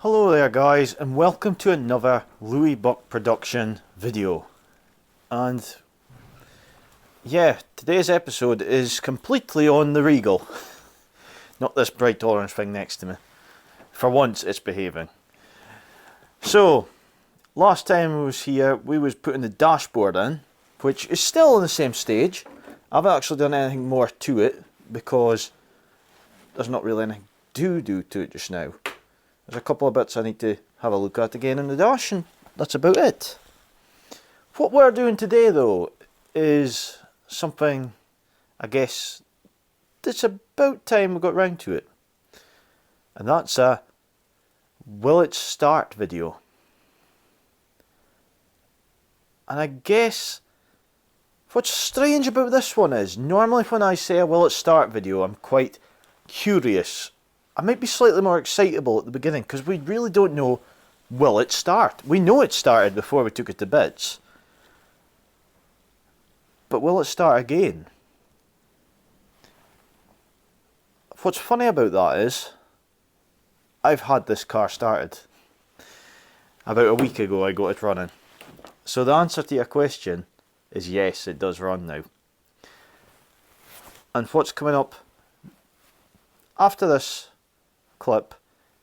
Hello there guys, and welcome to another Lewi Buch production video. And yeah, today's episode is completely on the Regal. Not this bright orange thing next to me. For once it's behaving. So, last time I was here we was putting the dashboard in, which is still in the same stage. I haven't actually done anything more to it because there's not really anything to do to it just now. There's a couple of bits I need to have a look at again in the dash, and that's about it. What we're doing today though is something, I guess, it's about time we got round to it. And that's a will it start video. And I guess what's strange about this one is, normally when I say a will it start video I'm quite curious. I might be slightly more excitable at the beginning because we really don't know, will it start? We know it started before we took it to bits. But will it start again? What's funny about that is, I've had this car started. About a week ago I got it running. So the answer to your question is yes, it does run now. And what's coming up after this clip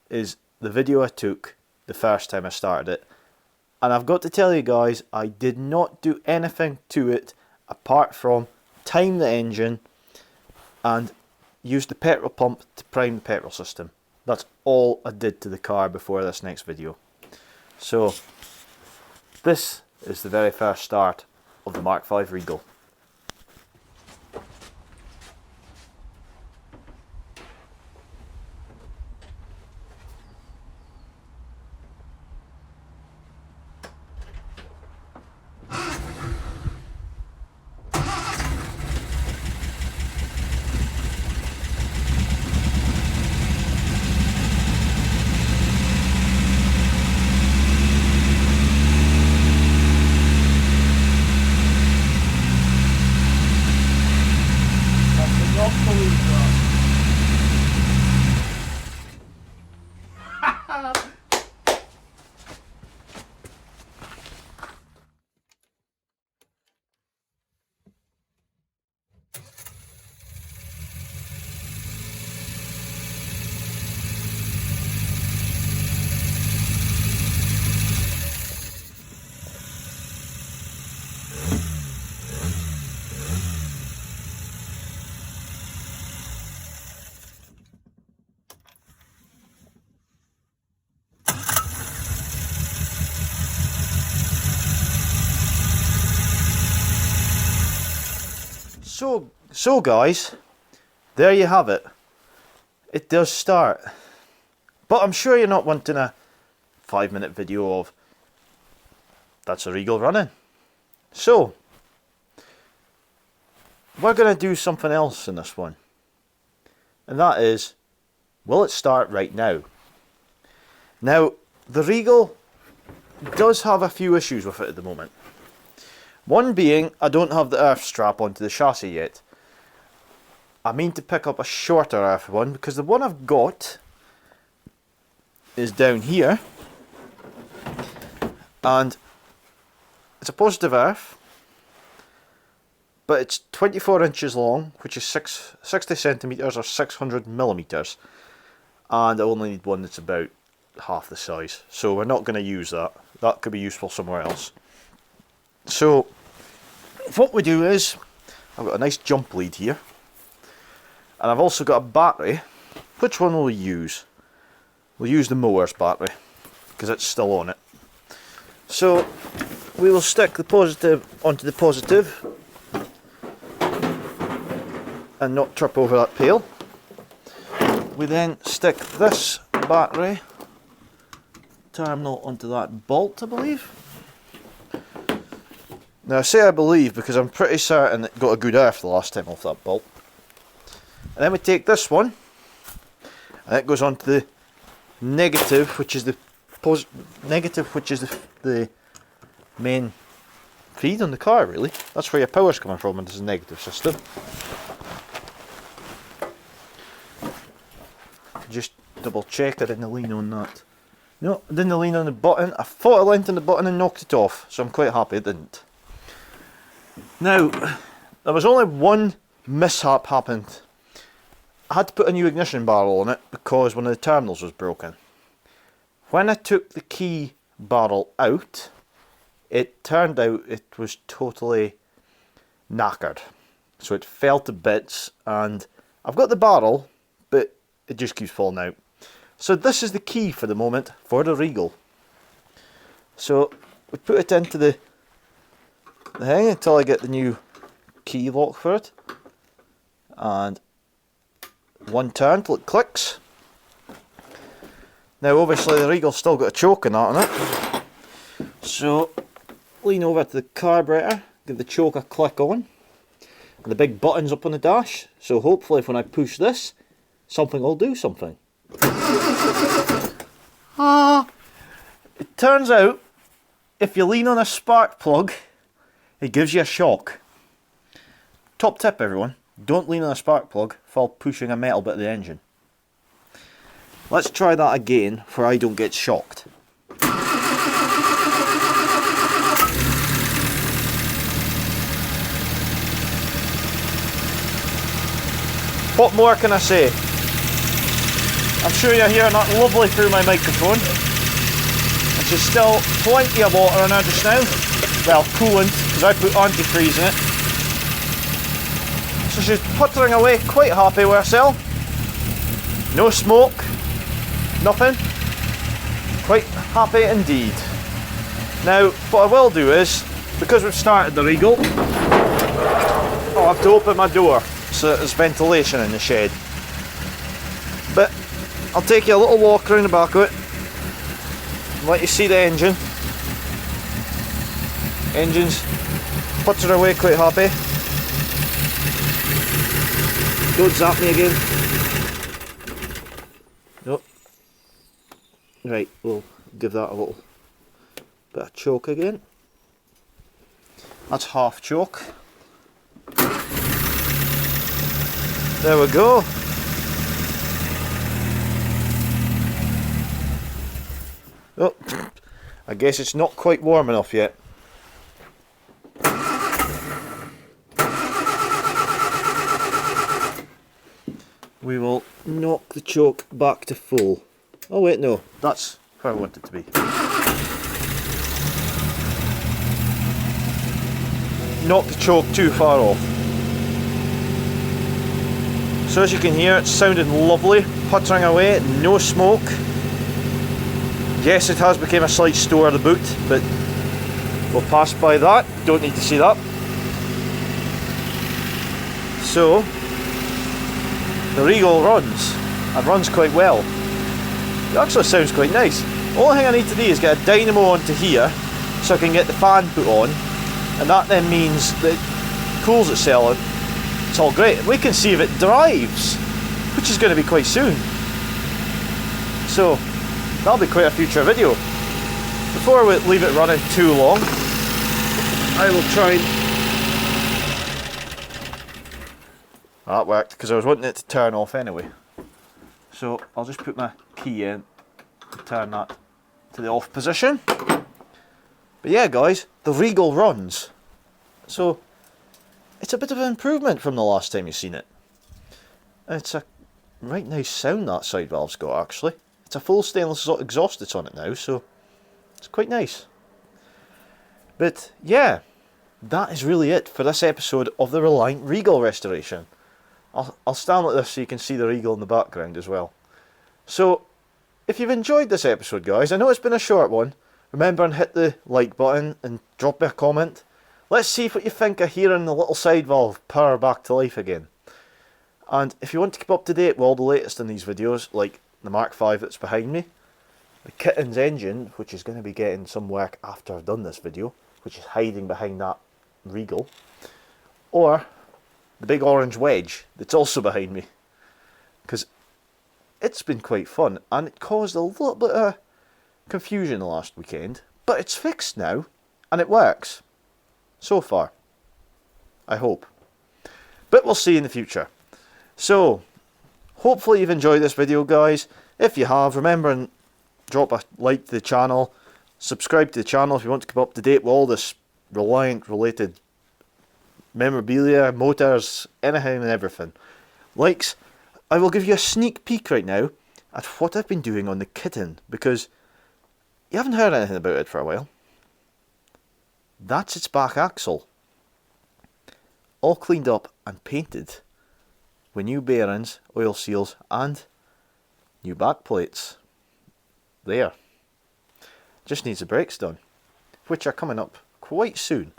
is the video I took the first time I started it, and I've got to tell you guys, I did not do anything to it apart from time the engine and use the petrol pump to prime the petrol system. That's all I did to the car before this next video. So this is the very first start of the Mark V Regal. So guys, there you have it. It does start. But I'm sure you're not wanting a 5-minute video of that's a Regal running. So we're going to do something else in this one. And that is, will it start right now? Now, the Regal does have a few issues with it at the moment. One being, I don't have the earth strap onto the chassis yet. I mean to pick up a shorter earth one because the one I've got is down here. And it's a positive earth. But it's 24 inches long, which is 60 centimetres or 600 millimetres. And I only need one that's about half the size. So we're not going to use that. That could be useful somewhere else. So what we do is, I've got a nice jump lead here, and I've also got a battery. Which one will we use? We'll use the mower's battery, because it's still on it. So we will stick the positive onto the positive, and not trip over that pail. We then stick this battery terminal onto that bolt, I believe. Now I say I believe because I'm pretty certain it got a good earth the last time off that bolt. And then we take this one, and it goes on to the negative, which is the the main feed on the car, really. That's where your power's coming from, and it's a negative system. Just double check I didn't lean on that No, I didn't lean on the button. I thought I leaned on the button and knocked it off, so I'm quite happy it didn't. Now, there was only one mishap happened. I had to put a new ignition barrel on it because one of the terminals was broken. When I took the key barrel out, it turned out it was totally knackered. So it fell to bits, and I've got the barrel, but it just keeps falling out. So this is the key for the moment for the Regal. So we put it into the thing until I get the new key lock for it. And one turn till it clicks. Now obviously the Regal's still got a choke and that on it. So lean over to the carburetor, give the choke a click on. And the big button's up on the dash, so hopefully when I push this, something will do something. It turns out, if you lean on a spark plug, it gives you a shock. Top tip everyone, don't lean on a spark plug while pushing a metal bit of the engine. Let's try that again where I don't get shocked. What more can I say? I'm sure you're hearing that lovely through my microphone. Which is still plenty of water in her just now. Well, coolant, because I put antifreeze in it. So she's puttering away, quite happy with herself. No smoke, nothing. Quite happy indeed. Now, what I will do is, because we've started the Regal, I'll have to open my door so that there's ventilation in the shed. But I'll take you a little walk around the back of it, let you see the engine. Engine's puttering away quite happy. Don't zap me again. Nope. Right, we'll give that a little bit of choke again. That's half choke. There we go. Oh, I guess it's not quite warm enough yet. We will knock the choke back to full. Oh wait, no, that's where I want it to be. Knock the choke too far off. So as you can hear, it's sounding lovely, puttering away, no smoke. Yes, it has become a slight store of the boot, but we'll pass by that, don't need to see that. So, the Regal runs, and runs quite well. It actually sounds quite nice. The only thing I need to do is get a dynamo onto here, so I can get the fan put on, and that then means that it cools itself. It's all great. We can see if it drives, which is going to be quite soon. So, that'll be quite a future video. Before we leave it running too long, I will try and... That worked, because I was wanting it to turn off anyway. So, I'll just put my key in and turn that to the off position. But yeah guys, the Regal runs. So, it's a bit of an improvement from the last time you've seen it. And it's a right nice sound that side valve's got actually. It's a full stainless exhaust that's on it now, so it's quite nice. But yeah, that is really it for this episode of the Reliant Regal restoration. I'll stand like this so you can see the Regal in the background as well. So, if you've enjoyed this episode guys, I know it's been a short one, remember and hit the like button and drop me a comment. Let's see what you think of hearing the little side valve power back to life again. And if you want to keep up to date with all the latest in these videos, like the Mark V that's behind me, the Kitten's engine, which is going to be getting some work after I've done this video, which is hiding behind that Regal, or the big orange wedge that's also behind me, because it's been quite fun and it caused a little bit of confusion last weekend, but it's fixed now and it works. So far. I hope. But we'll see in the future. So, hopefully you've enjoyed this video guys. If you have, remember and drop a like to the channel, subscribe to the channel if you want to keep up to date with all this Reliant related memorabilia, motors, anything and everything. Likes. I will give you a sneak peek right now at what I've been doing on the kitten, because you haven't heard anything about it for a while. That's its back axle. All cleaned up and painted with new bearings, oil seals and new back plates. There. Just needs the brakes done, which are coming up quite soon.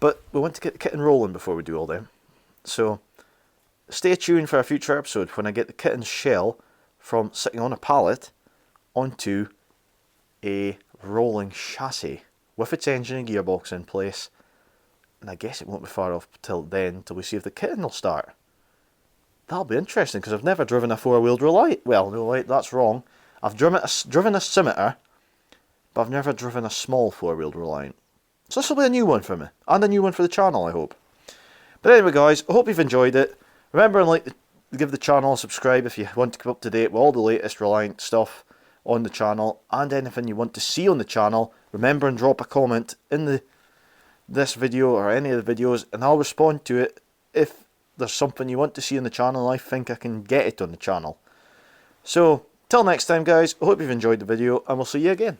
But we want to get the kitten rolling before we do all them. So stay tuned for a future episode when I get the kitten's shell from sitting on a pallet onto a rolling chassis with its engine and gearbox in place. And I guess it won't be far off till then, till we see if the kitten will start. That'll be interesting, because I've never driven a four-wheeled Reliant. Well, no, wait, that's wrong. I've driven a Scimitar, but I've never driven a small four-wheeled Reliant. So this will be a new one for me, and a new one for the channel, I hope. But anyway, guys, I hope you've enjoyed it. Remember, give the channel a subscribe if you want to keep up to date with all the latest Reliant stuff on the channel, and anything you want to see on the channel. Remember and drop a comment in this video or any of the videos, and I'll respond to it if there's something you want to see on the channel. I think I can get it on the channel. So till next time, guys, I hope you've enjoyed the video, and we'll see you again.